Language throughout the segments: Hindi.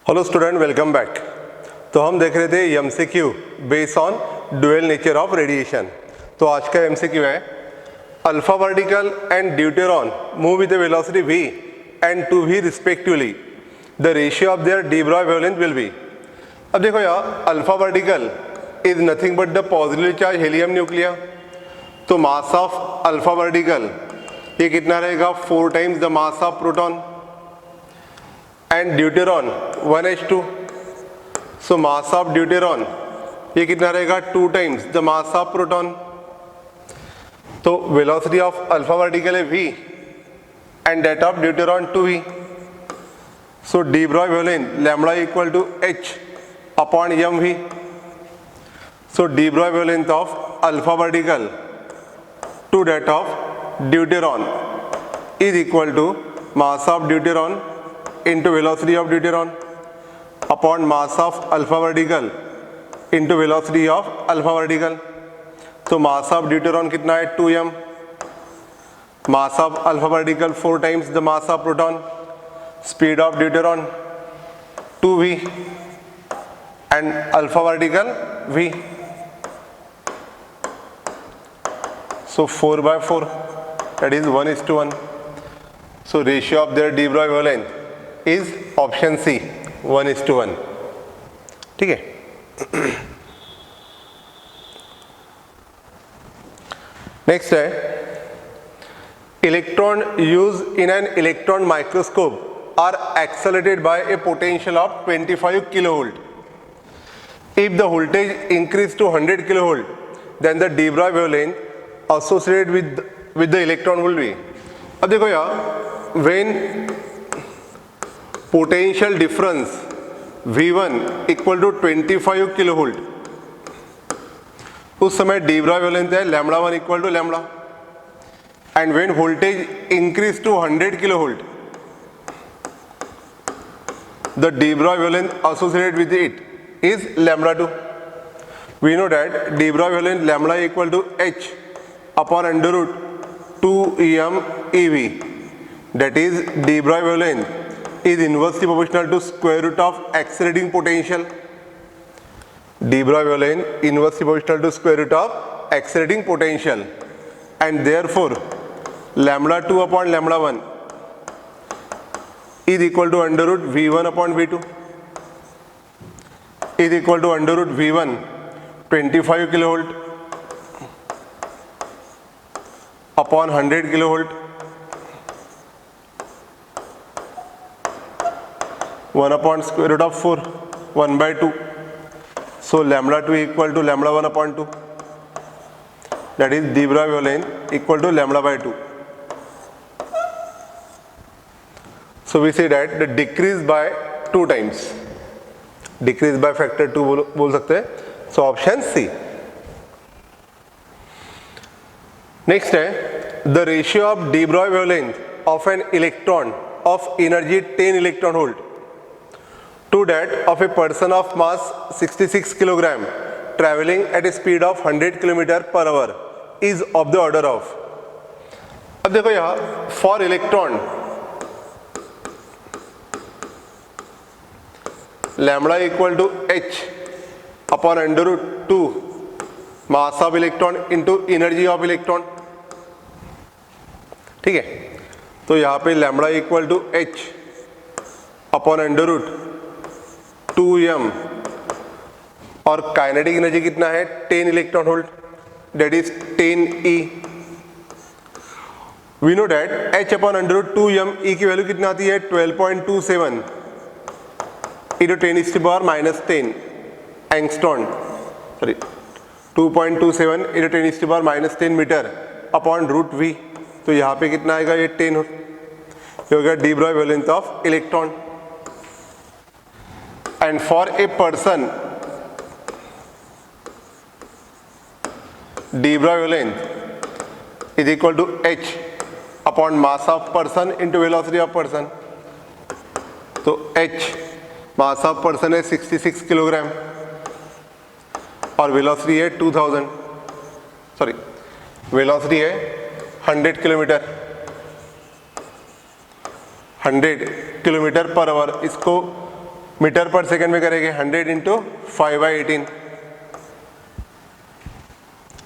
Hello student, welcome back. तो हम देख रहे थे MCQ based on dual nature of radiation. तो आज का एमसीक्यू है alpha vertical and deuteron move with the velocity v and 2v respectively, the ratio of there D Broglie wavelength will be. अब देखो यार, alpha vertical is nothing but the positively charge helium nuclear. तो मास ऑफ अल्फा वर्टिकल ये कितना रहेगा? 4 times the mass of proton. And deuteron 1h2, so mass of deuteron ये कितना रहेगा? 2 times the mass of proton. तो वेलोसिटी ऑफ अल्फा वर्टिकल है v and that of deuteron 2v। So de Broglie wavelength lambda equal to h upon mv। So de Broglie wavelength of alpha particle to that of deuteron is equal to mass of deuteron into velocity of deuteron upon mass of alpha vertical into velocity of alpha vertical। तो mass of deuteron कितना है? 2m। mass of alpha vertical 4 times the mass of proton। speed of deuteron 2v and alpha vertical v। so 4/4, that is 1:1। so ratio of their de Broglie wavelength is option C 1:1। ठीक है। नेक्स्ट है electron use in an electron microscope are accelerated by a potential of 25 kilovolt. If the voltage increase to 100 kilovolt then the de Broglie wavelength associated with the electron will be. अब देखो यार, when potential difference V1 equal to 25 kilo volt, उस समय डी ब्रॉय वेवलेंथ है lambda 1 equal to lambda. And when voltage increase to 100 kilo volt the de Broglie wavelength associated with it is lambda 2। We know that de Broglie wavelength lambda equal to h upon under root 2em ev, that is de Broglie wavelength is inversely proportional to square root of accelerating potential। de Broglie wavelength inversely proportional to square root of accelerating potential, and therefore lambda 2 upon lambda 1 is equal to under root v1 upon v2 is equal to under root v1 25 kilovolt upon 100 kilovolt 1 upon square root of 4 1/2। so lambda 2 equal to lambda 1 upon 2, that is de Broglie wavelength equal to lambda by 2। so we say that the decrease by 2 times, decrease by factor 2 बोल सकते हैं। so option C। next है the ratio of de Broglie wavelength of an electron of energy 10 electron volt to that of a person of mass 66 kilogram traveling at a speed of 100 km per hour is of the order of। अब देखो यहाँ for electron lambda equal to h upon under root 2 mass of electron into energy of electron. ठीक है, तो यहाँ पे lambda equal to h upon under root 2m और काइनेटिक एनर्जी कितना है? 10 electron volt, that is 10e। We know that h upon under root 2m e की वैल्यू कितना आती है? 12.27 into 10⁻⁻10 angstrom, sorry 2.27 into 10⁻⁻10 metre upon root v। तो यहाँ पे कितना आएगा? ये 10 हो गया D Broglie wavelength of electron. and for a person de Broglie wavelength is equal to h upon mass of person into velocity of person। तो h mass of person है 66 किलोग्राम और वेलोसिटी है 2000, सॉरी वेलोसिटी है 100 किलोमीटर 100 किलोमीटर पर आवर। इसको मीटर पर सेकेंड में करेंगे 100 इंटू 5/18,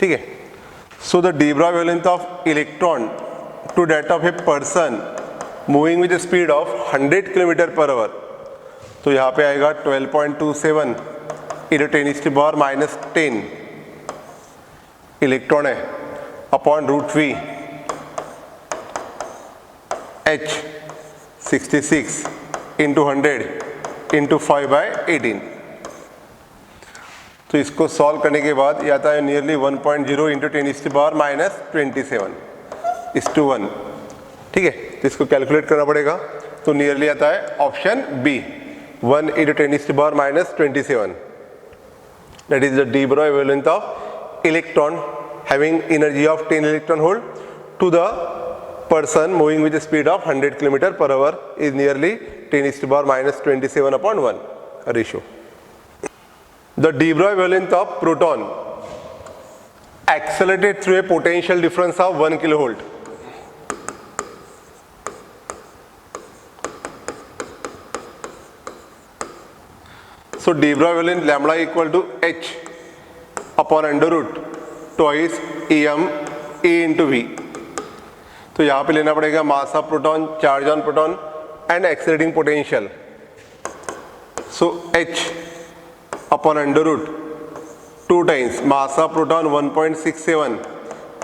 ठीक है। So the de Broglie wavelength of electron to that of a person moving with speed of 100 kilometre per hour, तो यहाँ पे आएगा 12.27 × 10⁻⁻10 इलेक्ट्रॉन है upon √v h 66 into 100 into 5/18। तो इसको सॉल्व करने के बाद ये आता है नियरली 1.0 इंटू 10⁻⁻27/1, ठीक है। तो इसको कैलकुलेट करना पड़ेगा, तो नियरली आता है option B 1 into 10⁻⁻27, that is the de Broglie wavelength of electron having energy of 10 electron hold to the person moving with a speed of 100 km per hour is nearly 10⁻⁻27/1 ratio. The de Broglie wavelength of proton accelerated through a potential difference of 1 kilovolt. So de Broglie wavelength lambda equal to h upon under root twice em e into v. तो यहाँ पे लेना पड़ेगा mass of proton, charge on proton and accelerating potential. So h upon under root 2 times mass of proton 1.67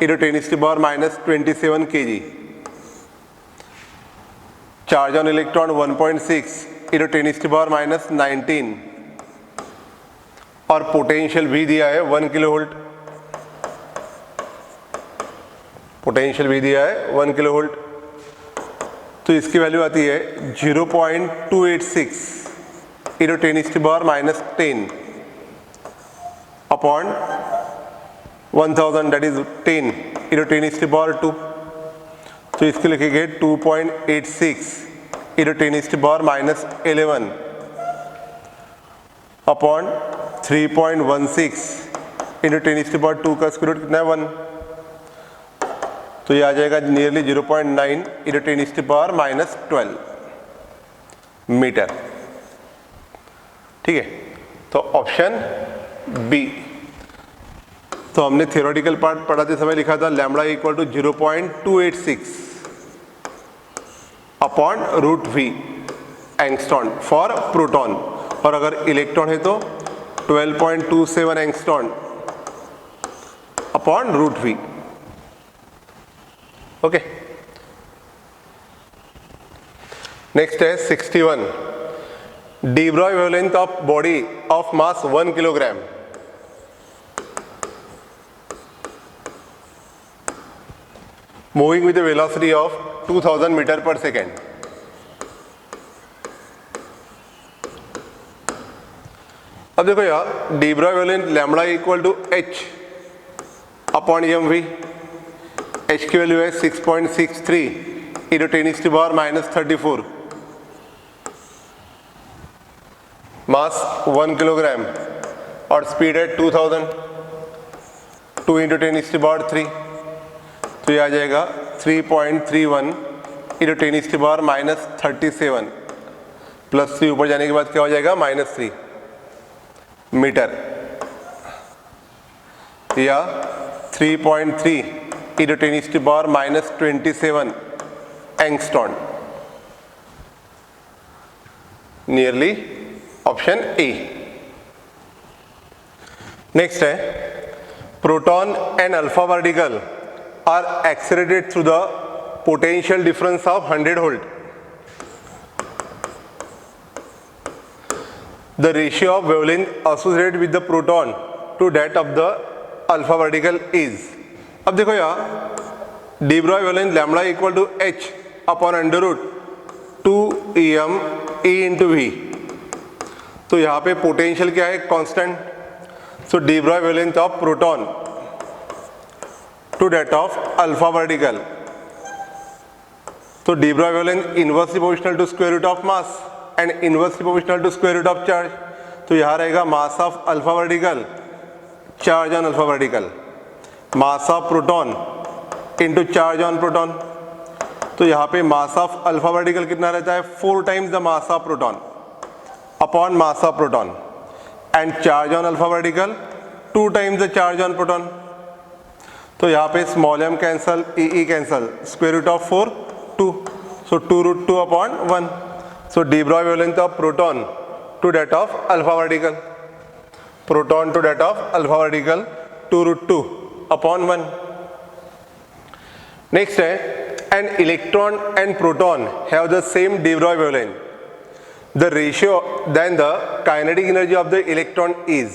× 10⁻⁻27 kg, charge on electron 1.6 × 10⁻⁻19 और पोटेंशियल भी दिया है 1 किलो वोल्ट, पोटेंशियल भी दिया है 1 किलो वोल्ट। तो इसकी वैल्यू आती है 0.286 × 10⁻⁻10 अपॉन 1000, दैट इज 10 × 10⁻²। तो इसके लिखेंगे 2.86 × 10⁻11 अपॉन 3.16 × 10⁻² का स्क्वायर रूट कितना है 1, तो ये आ जाएगा नियरली 0.9 × 10⁻12 मीटर, ठीक है। तो ऑप्शन बी। तो हमने थियोरेटिकल पार्ट पढ़ाते समय लिखा था lambda equal to 0.286 upon √v angstrom for proton, और अगर इलेक्ट्रॉन है तो 12.27 angstrom upon √v, okay. Next है 61, de Broglie wavelength of body of mass 1 kilogram. Moving with the velocity of 2000 metre per second. अब देखो यार, de Broglie wavelength lambda equal to h upon mv, h की वैल्यू है 6.63 × 10⁻⁻34, मास 1 किलोग्राम और स्पीड है 2000, 2 × 10⁻3, तो ये आ जाएगा 3.31 × 10⁻⁻37 प्लस 3 ऊपर जाने के बाद क्या हो जाएगा -3 मीटर, या 3.3 × 10⁻⁻27 angstrom, nearly option A. Next है proton and alpha particle are accelerated through the potential difference of 100 volt. The ratio of wavelength associated with the proton to that of the alpha particle is, अब देखो यार de Broglie wavelength lambda equal to h upon under root 2em e into v। तो यहाँ पे पोटेंशियल क्या है constant, so de Broglie wavelength of proton to that of alpha particle, तो de Broglie wavelength inversely proportional to square root of mass and inversely proportional to square root of charge. तो यहाँ रहेगा mass of alpha particle, charge on alpha particle, mass of proton into charge on proton. तो यहाँ पे मास ऑफ अल्फा पार्टिकल कितना रहता है 4 times the mass of proton upon mass of proton and charge on alpha particle 2 times the charge on proton. तो यहाँ पे small m cancel, e cancel, square root of 4 2, so 2√2 upon 1। So de Broglie wavelength of proton to that of alpha particle, proton to that of alpha particle 2√2 upon 1। Next है an electron and proton have the same D Broglie wavelength, the ratio then the kinetic energy of the electron is.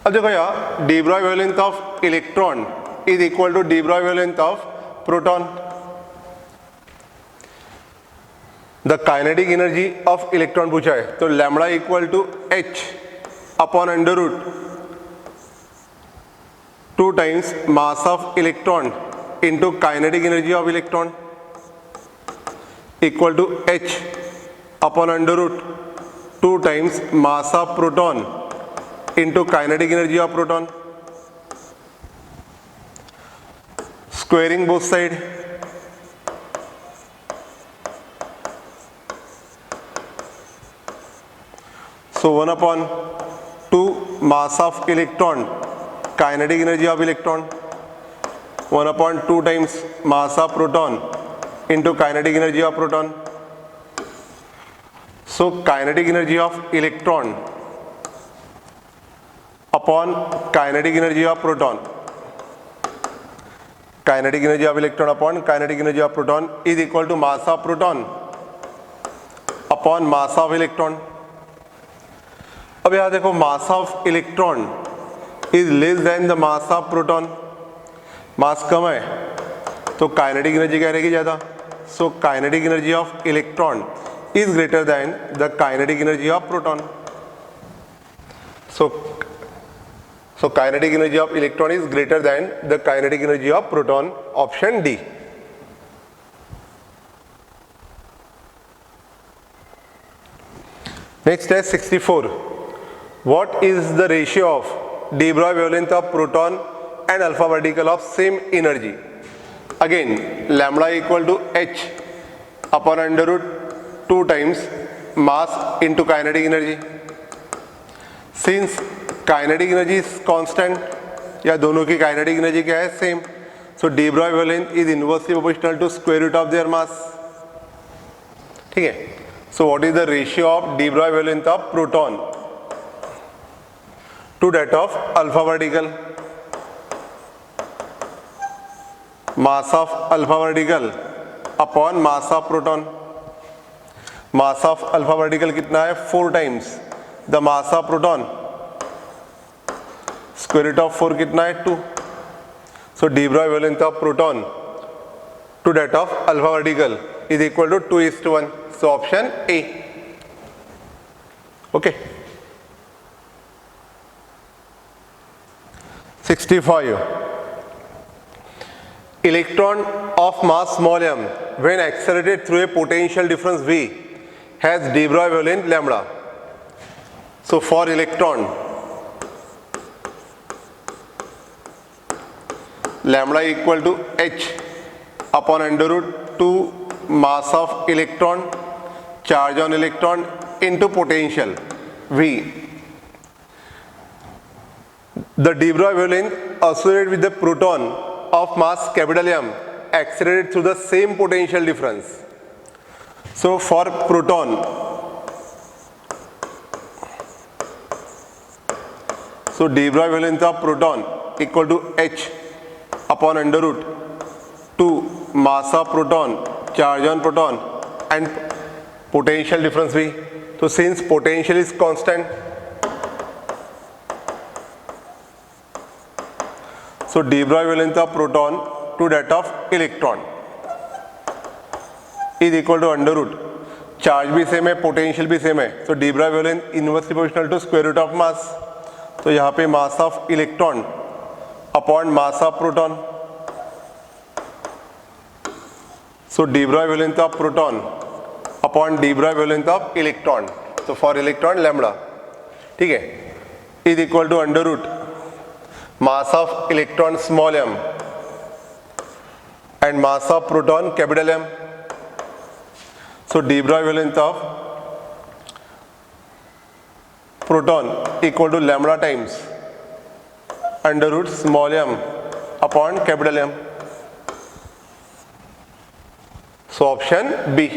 अब देखो यार, de Broglie wavelength of electron is equal to de Broglie wavelength of proton. The kinetic energy of electron पूछा है, तो lambda equal to h upon under root 2 times mass of electron into kinetic energy of electron equal to h upon under root 2 times mass of proton into kinetic energy of proton, squaring both side. So 1 upon 2 mass of electron, kinetic energy of electron 1 upon 2 times mass of proton into kinetic energy of proton. So kinetic energy of electron upon kinetic energy of proton, kinetic energy of electron upon kinetic energy of proton is equal to mass of proton upon mass of electron. अब यहां देखो, mass of electron is less than the mass of proton, mass कम है तो काइनेटिक एनर्जी क्या रहेगी ज्यादा। सो kinetic energy of electron is greater than the kinetic energy of proton. So kinetic energy of electron is greater than the kinetic energy of proton, option D. Next is 64. What is the ratio of de Broglie wavelength of proton and alpha particle of same energy? Again, lambda equal to h upon under root 2 times mass into kinetic energy. Since kinetic energy is constant, या दोनों की काइनेटिक एनर्जी क्या है, same, so de Broglie wavelength is inversely proportional to square root of their mass. ठीक है, so what is the ratio of de Broglie wavelength of proton to that of alpha particle, mass of alpha particle upon mass of proton. Mass of alpha particle कितना है, 4 times the mass of proton, square root of 4 कितना है, 2। So de Broglie wavelength of proton to that of alpha particle is equal to 2:1। So option A. Okay, 65. Electron of mass small m when accelerated through a potential difference v has de Broglie wavelength lambda. So for electron, lambda equal to h upon under root 2 mass of electron, charge on electron into potential v. The de Broglie wavelength associated with the proton of mass capital M accelerated through the same potential difference. So for proton, so de Broglie wavelength of proton equal to h upon under root 2 mass of proton, charge on proton and potential difference v. So since potential is constant, so de Broglie wavelength of proton to that of electron is equal to under root, charge भी सेम है, पोटेंशियल भी सेम है, तो de Broglie wavelength inversely proportional to square root of mass. तो यहाँ पे mass of electron upon mass of proton, so de Broglie wavelength of proton upon de Broglie wavelength of electron, तो फॉर इलेक्ट्रॉन लैम्बडा, ठीक है, is equal to under root mass of electron small m and mass of proton capital M. So de Broglie wavelength of proton equal to lambda times under root small m upon capital M. So option B.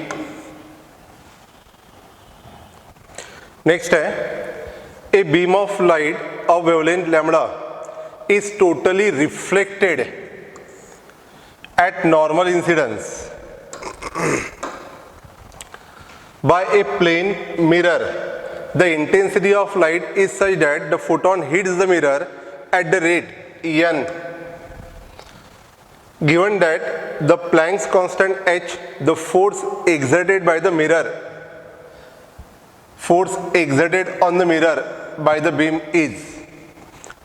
Next है, a beam of light of wavelength lambda is totally reflected at normal incidence by a plane mirror. The intensity of light is such that the photon hits the mirror at the rate n. Given that the Planck's constant h, the force exerted by the mirror, force exerted on the mirror by the beam is.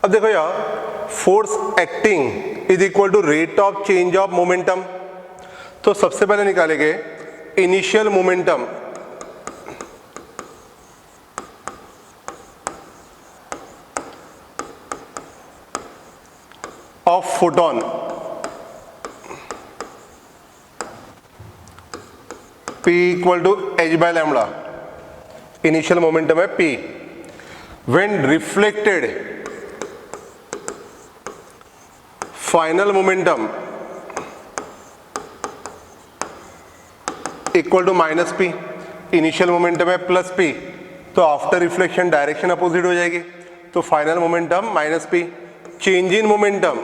अब देखो यार, force acting is equal to rate of change of momentum. तो सबसे पहले निकालेंगे initial momentum of photon P equal to h by lambda. Initial momentum है P. When reflected, final momentum equal to minus P. Initial momentum है प्लस पी, तो आफ्टर रिफ्लेक्शन डायरेक्शन अपोजिट हो जाएगी, तो final momentum minus P. Change in momentum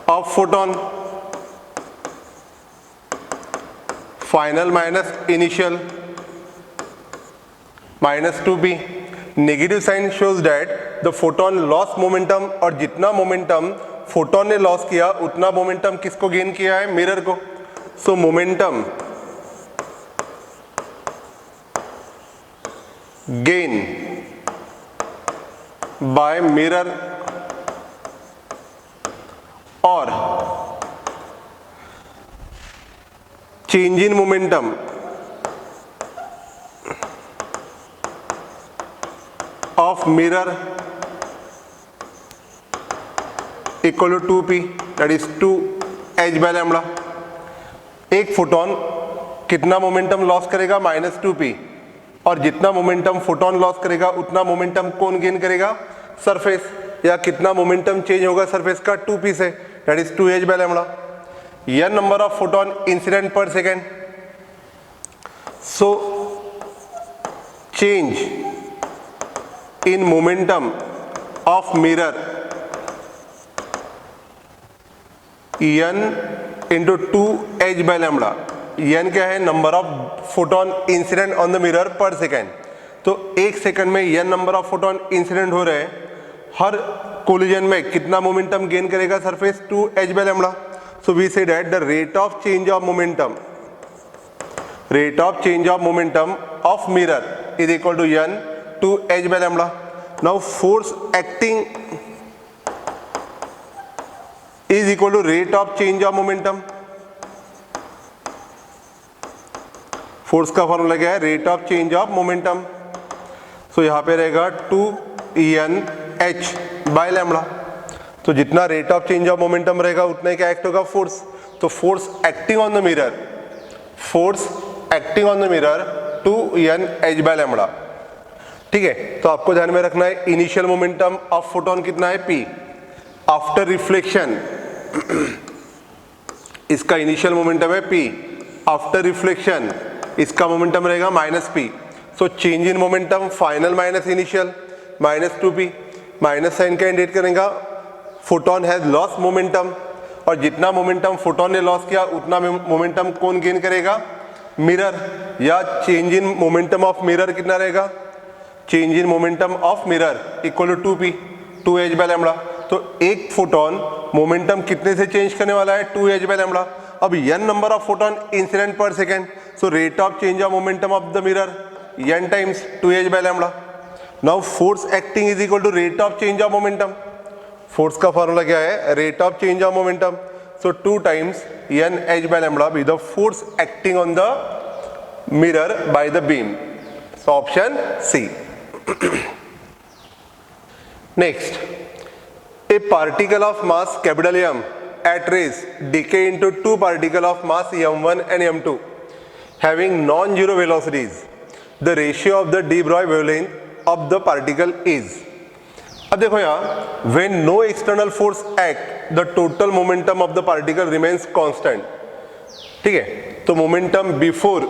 of photon, final minus initial, minus 2p. Negative sign shows that the photon loss momentum, और जितना मोमेंटम फोटोन ने लॉस किया उतना मोमेंटम किसको गेन किया है? मिरर को. So momentum gain by mirror और change in momentum of mirror equal to 2p, that is 2h by lambda. एक फोटोन कितना मोमेंटम लॉस करेगा? Minus 2p. और जितना मोमेंटम फोटोन लॉस करेगा उतना मोमेंटम कौन गेन करेगा? सरफेस. या कितना मोमेंटम चेंज होगा सरफेस का? 2p से, that is 2h by lambda. n number of photon incident per second. So change in momentum of mirror n into 2h by lambda. n क्या है? Number of photon incident on the mirror per second. तो एक सेकंड में n number of photon incident हो रहे हैं. हर कोलिजन में कितना मोमेंटम गेन करेगा surface? 2h by lambda. So we say that the rate of change of momentum, rate of change of momentum of mirror is equal to n 2h by lambda. Now force acting is equal to rate of change of momentum. Force का फॉर्मूला क्या है? Rate of change of momentum. So यहां पे रहेगा 2n h बाय लैम्बडा. तो जितना rate of change of momentum रहेगा उतना ही क्या एक्ट होगा? फोर्स. तो force acting on the mirror, force acting on the mirror 2n h by lambda. ठीक है, तो आपको ध्यान में रखना है इनिशियल मोमेंटम ऑफ फोटोन कितना है? p. आफ्टर रिफ्लेक्शन इसका इनिशियल मोमेंटम है p. आफ्टर रिफ्लेक्शन इसका मोमेंटम रहेगा minus p. So change in momentum final minus initial, minus 2p. Minus sign का इंडिकेट करेगा फोटोन हैज लॉस मोमेंटम, और जितना मोमेंटम फोटोन ने लॉस किया उतना मोमेंटम कौन गेन करेगा? मिरर. या change in momentum of mirror कितना रहेगा? Change in momentum of mirror equal to 2p, 2h by lambda. तो एक फोटोन मोमेंटम कितने से चेंज करने वाला है? 2h by lambda. अब n number of photon incident per second, so rate of change of momentum of the mirror n times 2h by lambda. Now force acting is equal to rate of change of momentum. Force का फॉर्मूला क्या है? Rate of change of momentum. So 2 times n h by lambda be the force acting on the mirror by the beam. So option C. Next, a particle of mass capital M at rest decay into two particles of mass m1 and m2 having non-zero velocities, the ratio of the de Broglie wavelength of the particle is। अब देखो यहाँ, when no external force act, the total momentum of the particle remains constant। ठीक है, तो momentum before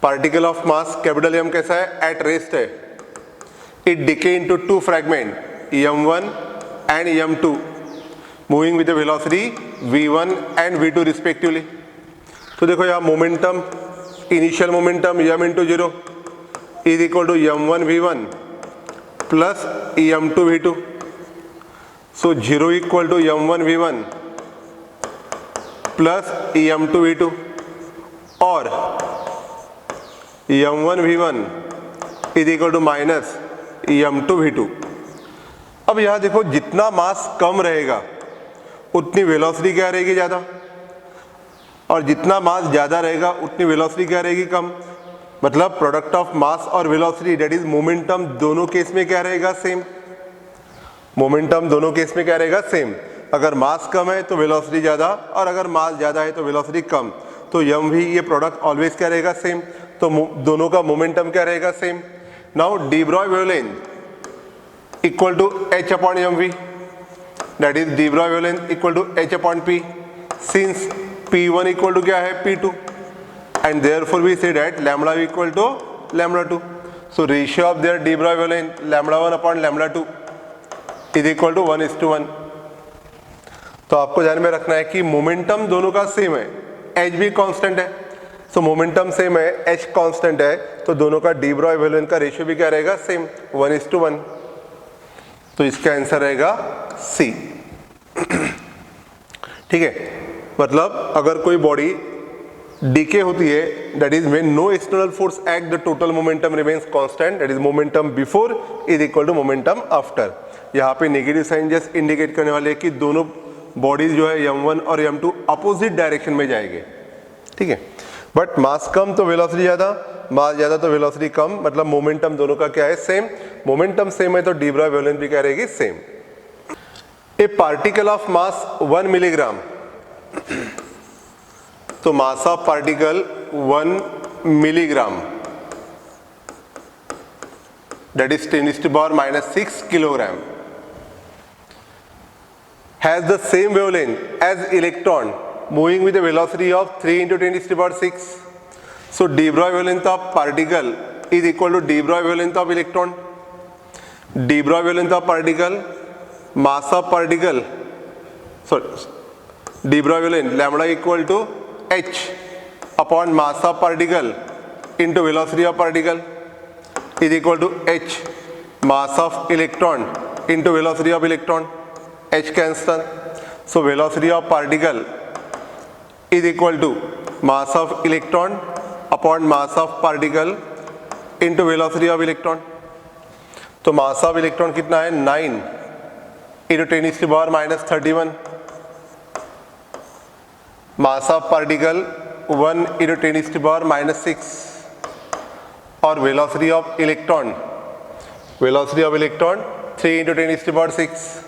particle of mass capital M कैसा है, एट रेस्ट है। It decay into two fragment m1 and m2 moving with the velocity v1 and v2 respectively. तो देखो यहाँ momentum, initial momentum m into zero is equal to m1 v1 plus m2 v2। So zero equal to m1 v1 plus m2 v2 और m1 v1 is equal to minus m2 v2। अब यहां देखो, जितना मास कम रहेगा उतनी वेलोसिटी क्या रहेगी, ज्यादा, और जितना मास ज्यादा रहेगा उतनी वेलोसिटी क्या रहेगी, कम। मतलब प्रोडक्ट ऑफ मास और वेलोसिटी दैट इज मोमेंटम, दोनों केस में क्या रहेगा, सेम। मोमेंटम दोनों केस में क्या रहेगा, सेम। अगर मास कम है तो वेलोसिटी ज्यादा, और अगर मास ज्यादा है तो वेलोसिटी कम। तो m भी, ये प्रोडक्ट ऑलवेज क्या रहेगा, सेम। तो दोनों का मोमेंटम क्या रहेगा, same. Now de Broglie wavelength equal to h upon mv, that is de Broglie wavelength equal to h upon p, since p1 equal to क्या है, p2, and therefore we say that lambda equal to lambda 2। So ratio of their de Broglie wavelength lambda 1 upon lambda 2 is equal to 1:1। तो आपको ध्यान में रखना है कि मोमेंटम दोनों का सेम है, h भी कांस्टेंट है। सो मोमेंटम सेम है, h कांस्टेंट है, तो दोनों का de Broglie wavelength का रेशियो भी क्या रहेगा, सेम, 1:1। तो इसका आंसर रहेगा C। ठीक है, मतलब अगर कोई बॉडी डीके होती है, that is when no external force act, the total momentum remains constant, that is momentum before is equal to momentum after. यहाँ पे नेगेटिव साइन जस्ट इंडिकेट करने वाले हैं कि दोनों बॉडीज जो है m1 और m2 अपोजिट डायरेक्शन में जाएंगे। ठीक है, बट मास कम तो वेलोसिटी ज्यादा, मास ज्यादा तो वेलोसिटी कम, मतलब मोमेंटम दोनों का क्या है, सेम। मोमेंटम सेम है तो de Broglie wavelength भी क्या रहेगी, same. A particle of mass 1 milligram, तो mass of particle 1 milligram, that is 10⁻⁻6 kilogram, has the same wavelength as electron moving with a velocity of 3 × 10⁻⁶. So de Broglie wavelength of particle is equal to de Broglie wavelength of electron. De Broglie wavelength of particle, mass of particle, sorry, de Broglie wavelength lambda equal to h upon mass of particle into velocity of particle is equal to h mass of electron into velocity of electron, h cancel, so velocity of particle is equal to mass of electron upon mass of particle into velocity of electron। तो mass of electron कितना है, 9 × 10⁻31, mass of particle 1 × 10⁻⁶, और velocity of electron 3 × 10⁻⁶।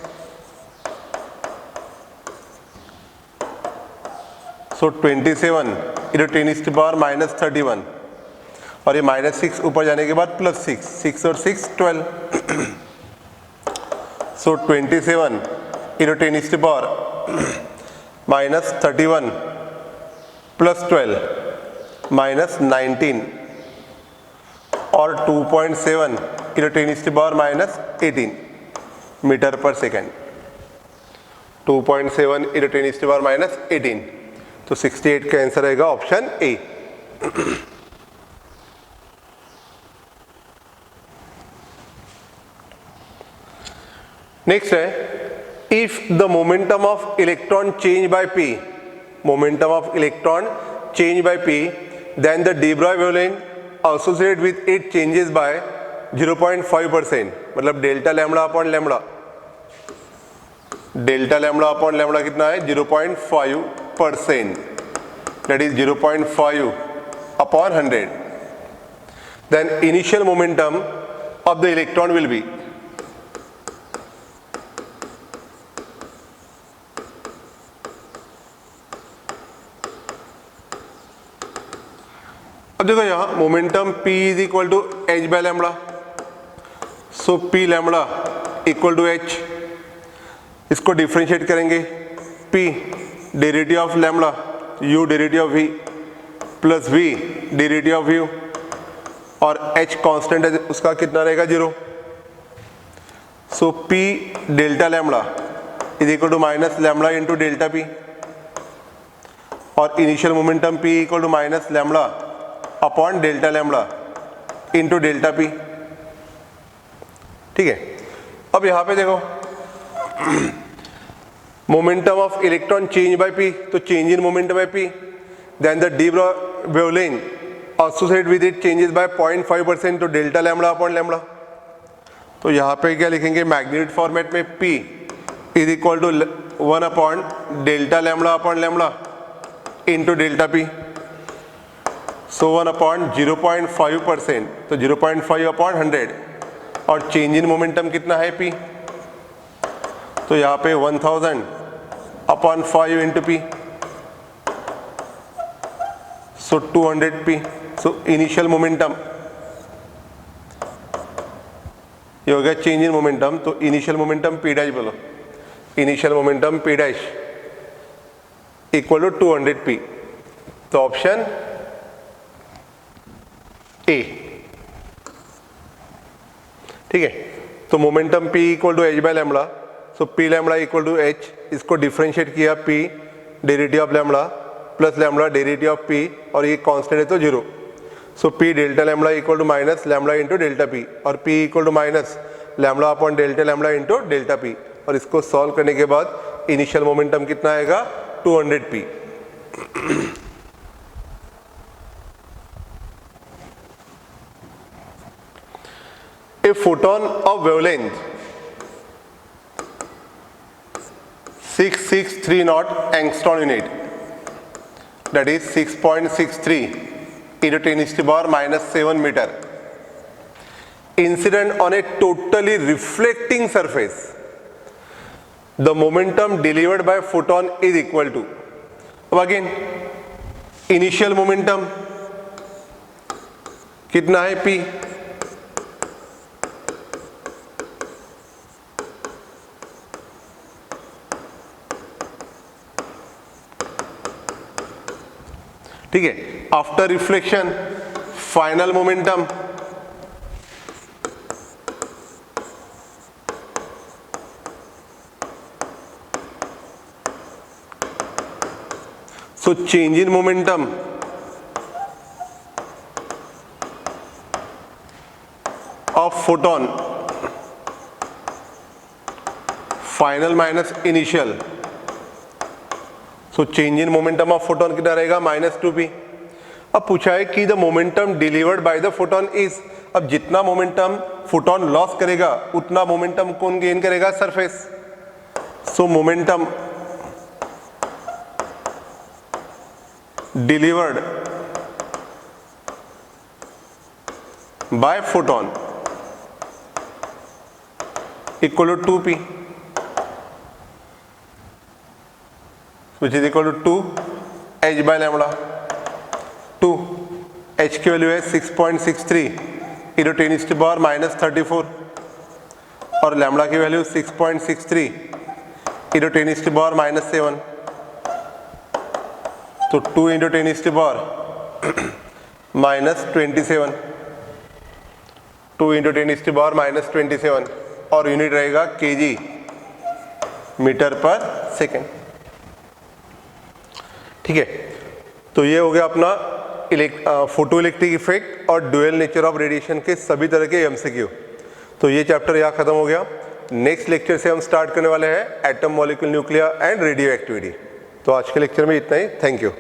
सो 27 × 10⁻31, और ये -6 ऊपर जाने के बाद +6, 6 और 6 12। सो 27 × 10⁻31 + 12 -19, और 2.7 × 10⁻18 मीटर पर सेकेंड, 2.7 × 10⁻18। तो 68 का आंसर रहेगा ऑप्शन ए। नेक्स्ट है, if the momentum of electron change by p, momentum of electron change by p, then the de Broglie wavelength associated with it changes by 0.5%, मतलब delta lambda upon lambda, delta lambda upon lambda कितना है, 0.5%, that is 0.5 upon 100. Then initial momentum of the electron will be अब देखो यहाँ momentum P is equal to H by lambda, so P lambda equal to H, इसको डिफ्रेंशिएट करेंगे, P derivative of lambda, U derivative of V plus V derivative of U, और H कांस्टेंट है उसका कितना रहेगा 0, so P delta lambda is equal to minus lambda into delta P, और initial momentum P equal to minus lambda upon delta lambda into delta P। ठीक है, अब यहां पे देखो momentum of electron change by P, तो change in momentum by P, then the de Broglie wavelength associated with it changes by 0.5% to delta lambda upon lambda. तो यहाँ पे क्या लिखेंगे, मैग्नीट्यूड फॉर्मेट में P is equal to 1 upon delta lambda upon lambda into delta P, so 1 upon 0.5%, तो 0.5 अपॉन 100, और चेंज इन मोमेंटम कितना है P, तो यहाँ पे 1000 upon 5 into P, so 200 P, so initial momentum ये हो गया चेंज इन मोमेंटम, तो इनिशियल मोमेंटम P डैश बोलो, initial momentum P dash equal to 200 P, तो ऑप्शन ए। ठीक है, तो momentum P equal to H by lambda, so P lambda equal to H, इसको डिफरेंशिएट किया P derivative of lambda plus lambda derivative of P, और ये कांस्टेंट है तो 0, so P delta lambda equal to minus lambda into delta P, और P equal to minus lambda upon delta lambda into delta P, और इसको सॉल्व करने के बाद इनिशियल मोमेंटम कितना आएगा 200 P। A photon of wavelength 6630 angstrom unit, that is 6.63 into 10 to the power minus 7 meter, incident on a totally reflecting surface, the momentum delivered by photon is equal to, अब again initial momentum कितना है P, ठीक है, after reflection final momentum, so change in momentum of photon final minus initial, so change in momentum of photon कितना रहेगा -2p। अब पूछा है कि the momentum delivered by the photon is, अब जितना मोमेंटम फोटोन लॉस करेगा उतना मोमेंटम कौन गेन करेगा, surface, so momentum delivered by photon equal to 2p, which is equal to 2 h by lambda, 2 h की वैल्यू है 6.63 into 10 to the power minus 34, और लैम्बडा की value 6.63 into 10 to the power minus 7, तो 2 into 10 to the power minus 27, 2 into 10 to the power minus 27, और यूनिट रहेगा kg मीटर पर सेकेंड। ठीक है, तो ये हो गया अपना फोटो इलेक्ट्रिक इफेक्ट और ड्यूअल नेचर ऑफ रेडिएशन के सभी तरह के एमसीक्यू। तो ये चैप्टर यहाँ खत्म हो गया। नेक्स्ट लेक्चर से हम स्टार्ट करने वाले हैं atom, molecule, nuclear and radio activity. तो आज के लेक्चर में इतना ही। Thank you.